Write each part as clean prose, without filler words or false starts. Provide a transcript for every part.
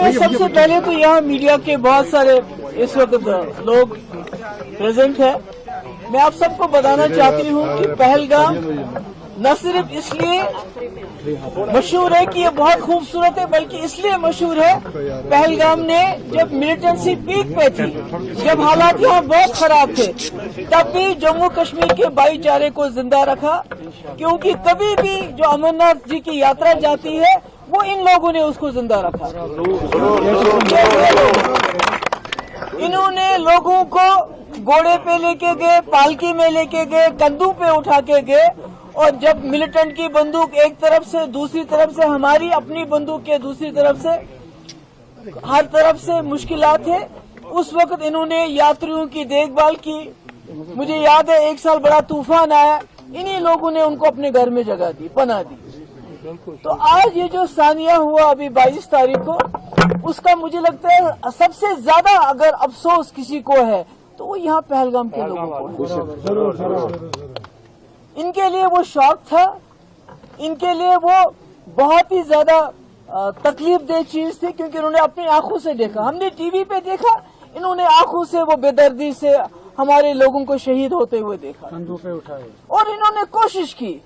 मैं सबसे पहले तो यहाँ मीडिया के बहुत सारे इस वक्त लोग प्रेजेंट है। मैं आप सबको बताना चाहती हूँ कि पहलगाम न सिर्फ इसलिए मशहूर है कि ये बहुत खूबसूरत है, बल्कि इसलिए मशहूर है पहलगाम ने जब मिलिटेंसी पीक पे थी, जब हालात यहाँ बहुत खराब थे, तब भी जम्मू कश्मीर के भाईचारे को जिंदा रखा। क्योंकि कभी भी जो अमरनाथ जी की यात्रा जाती है वो इन लोगों ने उसको जिंदा रखा। इन्होंने लोगों को घोड़े पे लेके गए, पालकी में लेके गए, कंधों पे उठा के गए, और जब मिलिटेंट की बंदूक एक तरफ से, दूसरी तरफ से हमारी अपनी बंदूक के दूसरी तरफ से, हर तरफ से मुश्किलात है, उस वक्त इन्होंने यात्रियों की देखभाल की। मुझे याद है एक साल बड़ा तूफान आया, इन्हीं लोगों ने उनको अपने घर में जगह दी, पनाह दी। तो आज ये जो सानिया हुआ अभी 22 तारीख को, उसका मुझे लगता है सबसे ज्यादा अगर अफसोस किसी को है तो वो यहाँ पहलगाम के लोगों को है। इनके लिए वो शौक था, इनके लिए वो बहुत ही ज्यादा तकलीफ दे चीज थी, क्योंकि उन्होंने अपनी आंखों से देखा, हमने टीवी पे देखा, इन्होंने आंखों से वो बेदर्दी से हमारे लोगों को शहीद होते हुए देखा, कंधों पे उठाए, और इन्होंने कोशिश की,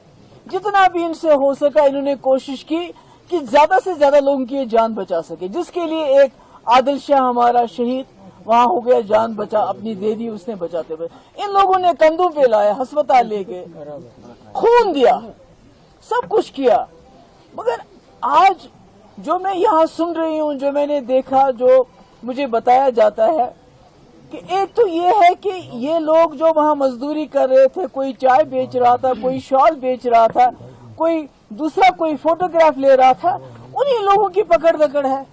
जितना भी इनसे हो सका इन्होंने कोशिश की कि ज्यादा से ज्यादा लोगों की जान बचा सके, जिसके लिए एक आदिल शाह हमारा शहीद वहां हो गया, जान बचा, अपनी दे दी उसने बचाते हुए। इन लोगों ने कंधों पे लाया, अस्पताल ले गए, खून दिया, सब कुछ किया। मगर आज जो मैं यहाँ सुन रही हूँ, जो मैंने देखा, जो मुझे बताया जाता है कि एक तो ये है कि ये लोग जो वहाँ मजदूरी कर रहे थे, कोई चाय बेच रहा था, कोई शॉल बेच रहा था, कोई दूसरा कोई फोटोग्राफ ले रहा था, उन्हीं लोगों की पकड़ दकड़ है।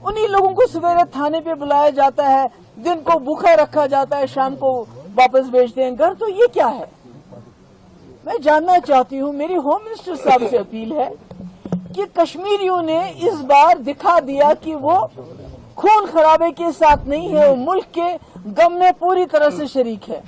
उन्हीं लोगों को सवेरे थाने पे बुलाया जाता है, दिन को भूखा रखा जाता है, शाम को वापस भेजते हैं घर। तो ये क्या है? मैं जानना चाहती हूँ, मेरी होम मिनिस्टर साहब से अपील है कि कश्मीरियों ने इस बार दिखा दिया कि वो खून खराबे के साथ नहीं है, वो मुल्क के गम में पूरी तरह से शरीक है।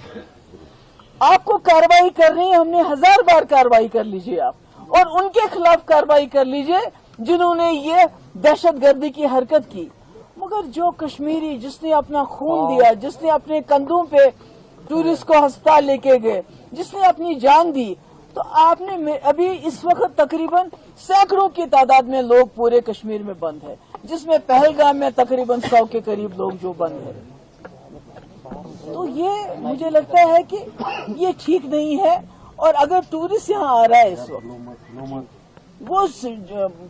आपको कार्रवाई करनी है, हमने 1000 बार कार्रवाई कर लीजिए आप, और उनके खिलाफ कार्रवाई कर लीजिए जिन्होंने ये दहशतगर्दी की हरकत की। मगर जो कश्मीरी जिसने अपना खून दिया, जिसने अपने कंधों पे टूरिस्ट को अस्पताल लेके गए, जिसने अपनी जान दी, तो आपने अभी इस वक्त तकरीबन सैकड़ों की तादाद में लोग पूरे कश्मीर में बंद है, जिसमें पहलगाम में तकरीबन 100 के करीब लोग जो बंद है। तो ये मुझे लगता है कि ये ठीक नहीं है। और अगर टूरिस्ट यहाँ आ रहा है इस वक्त, वो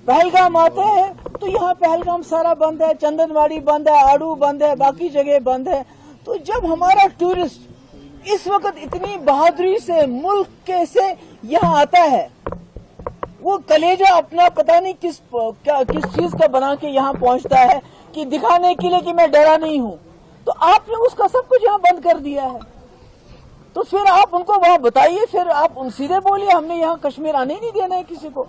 पहलगाम आता है, तो यहाँ पहलगाम सारा बंद है, चंदनवाड़ी बंद है, आड़ू बंद है, बाकी जगह बंद है। तो जब हमारा टूरिस्ट इस वक्त इतनी बहादुरी से मुल्क के से यहाँ आता है, वो कलेजा अपना पता नहीं किस चीज का बना के यहाँ पहुँचता है कि दिखाने के लिए कि मैं डरा नहीं हूँ, तो आपने उसका सब कुछ यहाँ बंद कर दिया है। तो फिर आप उनको वहां बताइए, फिर आप उन सीधे बोलिए हमने यहाँ कश्मीर आने ही नहीं देना है किसी को।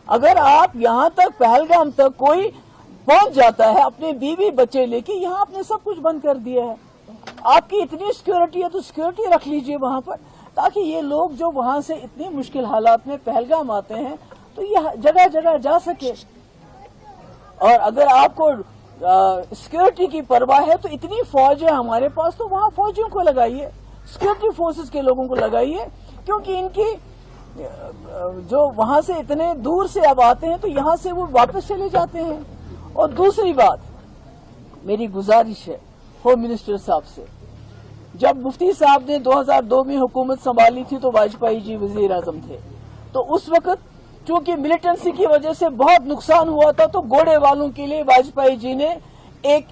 अगर आप यहाँ तक पहलगाम तक कोई पहुंच जाता है अपने बीवी बच्चे लेके, यहाँ आपने सब कुछ बंद कर दिया है। आपकी इतनी सिक्योरिटी है तो सिक्योरिटी रख लीजिए वहां पर, ताकि ये लोग जो वहां से इतनी मुश्किल हालात में पहलगाम आते हैं तो ये जगह जगह जा सके। और अगर आपको सिक्योरिटी की परवाह है तो इतनी फौज है हमारे पास, तो वहां फौजियों को लगाइए, सिक्योरिटी फोर्सेस के लोगों को लगाइए, क्योंकि इनकी जो वहां से इतने दूर से अब आते हैं तो यहां से वो वापस चले जाते हैं। और दूसरी बात, मेरी गुजारिश है होम मिनिस्टर साहब से, जब मुफ्ती साहब ने 2002 में हुकूमत संभाली थी तो वाजपेयी जी वजीर आजम थे, तो उस वक्त चूंकि मिलिटेंसी की वजह से बहुत नुकसान हुआ था, तो घोड़े वालों के लिए वाजपेयी जी ने एक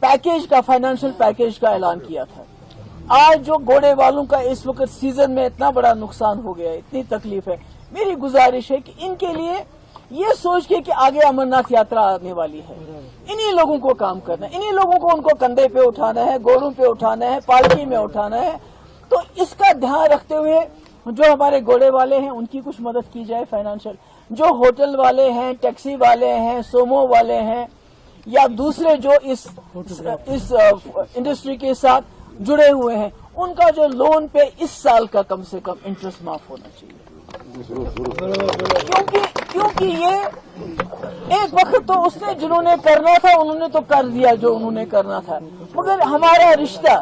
पैकेज का, फाइनेंशियल पैकेज का ऐलान किया था। आज जो घोड़े वालों का इस वक्त सीजन में इतना बड़ा नुकसान हो गया है, इतनी तकलीफ है, मेरी गुजारिश है कि इनके लिए ये सोच के कि आगे अमरनाथ यात्रा आने वाली है, इन्हीं लोगों को काम करना है, इन्हीं लोगों को उनको कंधे पे उठाना है, घोड़ों पे उठाना है, पालकी में उठाना है। तो इसका ध्यान रखते हुए जो हमारे घोड़े वाले हैं उनकी कुछ मदद की जाए फाइनेंशियल, जो होटल वाले हैं, टैक्सी वाले हैं, सोमो वाले हैं, या दूसरे जो इस इंडस्ट्री के साथ जुड़े हुए हैं, उनका जो लोन पे इस साल का कम से कम इंटरेस्ट माफ होना चाहिए। क्योंकि ये एक वक्त तो उसने जिन्होंने करना था उन्होंने तो कर दिया जो उन्होंने करना था, मगर हमारा रिश्ता,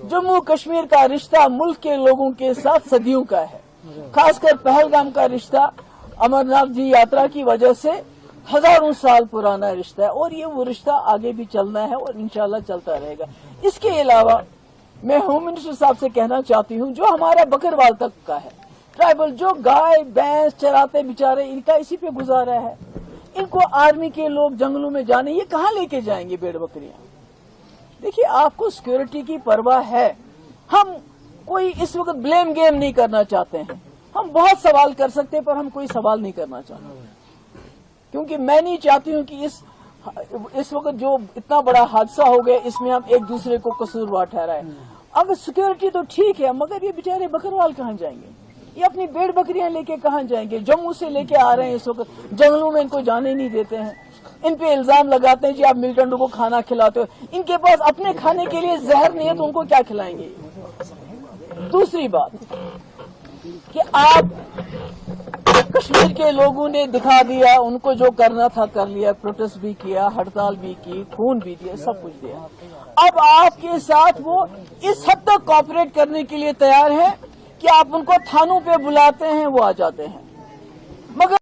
जम्मू कश्मीर का रिश्ता मुल्क के लोगों के साथ सदियों का है। खासकर पहलगाम का रिश्ता अमरनाथ जी यात्रा की वजह से हजारों साल पुराना रिश्ता है और ये वो रिश्ता आगे भी चलना है और इंशाल्लाह चलता रहेगा। इसके अलावा मैं होम मिनिस्टर साहब से कहना चाहती हूँ, जो हमारा बकरवाल तक का है, ट्राइबल जो गाय भैंस चराते बेचारे, इनका इसी पे गुजारा है। इनको आर्मी के लोग जंगलों में जाने, ये कहाँ लेके जाएंगे भेड़ बकरियां? देखिए, आपको सिक्योरिटी की परवाह है। हम कोई इस वक्त ब्लेम गेम नहीं करना चाहते हैं। हम बहुत सवाल कर सकते हैं पर हम कोई सवाल नहीं करना चाहते, क्योंकि मैं नहीं चाहती हूं कि इस वक्त जो इतना बड़ा हादसा हो गया इसमें हम एक दूसरे को कसूरवार ठहराएं। अगर सिक्योरिटी तो ठीक है, मगर ये बेचारे बकरवाल कहाँ जाएंगे? ये अपनी भेड़ बकरियां लेके कहाँ जाएंगे? जम्मू से लेके आ रहे हैं, इस वक्त जंगलों में इनको जाने नहीं देते हैं। इन पे इल्जाम लगाते हैं जी आप मिलिटेंटों को खाना खिलाते हो। इनके पास अपने खाने के लिए जहर नहीं है तो उनको क्या खिलाएंगे? दूसरी बात कि आप कश्मीर के लोगों ने दिखा दिया, उनको जो करना था कर लिया, प्रोटेस्ट भी किया, हड़ताल भी की, खून भी दिया, सब कुछ दिया। अब आपके साथ वो इस हद तक कोऑपरेट करने के लिए तैयार है कि आप उनको थानों पे बुलाते हैं, वो आ जाते हैं। मगर